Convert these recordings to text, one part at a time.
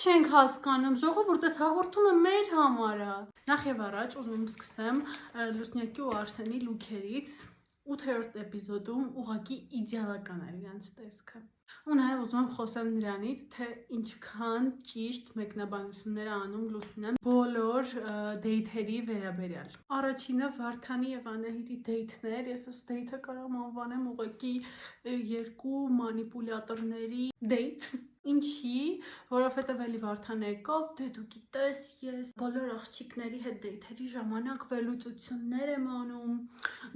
չենք հասկանում, ժողովուրդ, այս հաղորդումը մեր համար է։ Նախ եւ առաջ ուզում եմ սկսեմ Լուսնյակի ու Արսենի լուքերից 8-րդ էպիզոդում ուղղակի իդեալական էր իրենց տեսքը։ Ու նաև ուզում եմ խոսեմ նրանից, թե ինչքան ճիշտ մեկնաբանություններ է անում Լուսինեն բոլոր դեյթերի վերաբերյալ։ Առաջինը Վարդանի եւ Անահիտի դեյթներ, ես այս դեյթը կարամ անվանեմ ուղղակի երկու մանիպուլյատորների դեյթ։ Ինչի, որովհետև էլի Վարդանը եկավ, դե դու գիտես, ես բոլոր աղջիկների հետ դեյթերի ժամանակ վերլուծություններ եմ անում,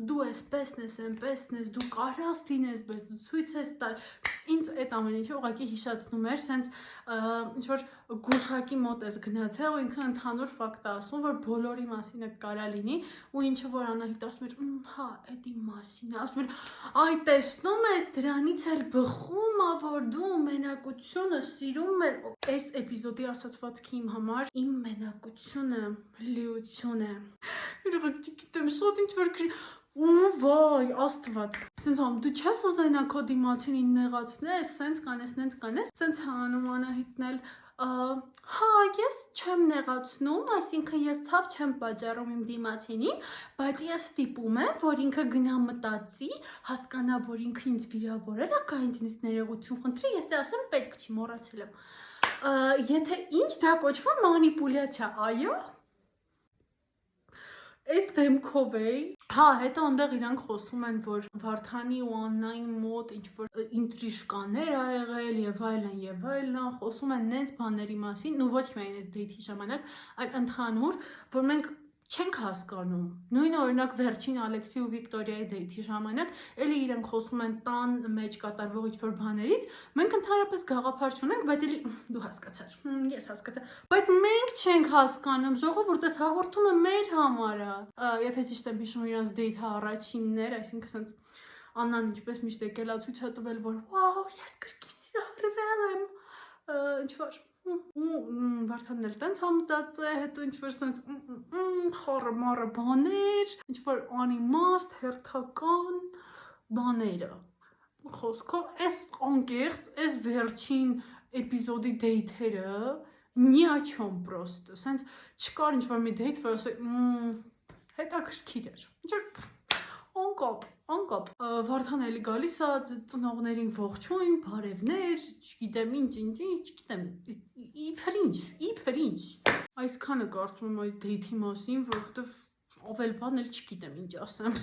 դու էսպեսն ես, այնպեսն ես, դու կարաս լինես, բայց դու ցույց ես տալ։ Ինձ այդ ամեն ինչը ուղղակի հիշեցնում էր, սենց ինչ-որ գուշակի մոտ ես գնացել ու ինքը ընդհանուր ֆակտ է ասում, որ բոլորի մասին է կարա լինի, ու ինչը որ Անահիտը ասում էր, հա, էդի մասին է, ասում էր, այ տեսնում ես, դրանից էլ բխում է, որ դու մենակությունը սիրում ես։ Այս էպիզոդի ասացվածքի իմ համար իմ մենակությունը լիություն է։ Ուղղակի չգիտեմ, շոտ ինչ-որ ու վայ, Աստված։ Սենց ամ դու չես ուզենա քո դիմացին նեղացնես, սենց կանես, սենց անում Անահիտն էլ հա, ես չեմ նեղացնում, այսինքն ես ցավ չեմ պատճառում իմ դիմացինին, բայց ես ստիպում եմ, որ ինքը գնա մտածի, հասկանա, որ ինքը ինձ վիրավորել է, կա ինձ ներողություն խնդրի, ես դե ասեմ պետք չի, մոռացել եմ։ Եթե ինչ դա կոչվում մանիպուլյացիա, այո։ Այս դեմքով էի, հա, հետո այնտեղ իրանք խոսում են, որ Վարդանի ու Աննայի մոտ ինչ-որ ինտրիժկաներ ա եղել եւ այլն, խոսում են նենց բաների մասին, ու ոչ միայն այս դեյթի ժամանակ, այլ ընդհանուր, որ մենք չենք հասկանում։ Նույնը օրինակ վերջին Ալեքսի ու Վիկտորիայի դեյթի ժամանակ, էլի իրենք խոսում են տան մեջ կատարվող ինչ-որ բաներից, մենք ընդհանրապես գաղափար չունենք, բայց էլի դու հասկացար, ես հասկացա, բայց մենք չենք հասկանում, ժողովուրդ, այս հաղորդումը մեր համար է։ Եթե ճիշտ եմ հիշում, իրանց դեյթը առաջիններ, այսինքն սենց Աննան ինչպես միշտ եկել է ցույց է տվել, որ վաու, ես կրկին սիրահարվել եմ, ինչ-որ ու Վարդանն էլ տենց համտածե, հետո ինչ-որ սենց խառը բաներ, ինչ-որ անիմաստ, հերթական բաները։ Խոսքով, այս անկեղծ, այս վերջին էպիզոդի դեյթերը ни о чем просто, սենց չկար ինչ-որ մի դեյթ, որ ասել, հետաքրքիր էր, անկապ, Վարդան էլի գալիս է, ծնողներին ողջույն, բարևներ, չգիտեմ ինչ, չգիտեմ, իբր ինչ, այսքանը կարծում եմ այս դեյթի մասին, որովհետև ավել բան էլ չգիտեմ ինչ ասեմ։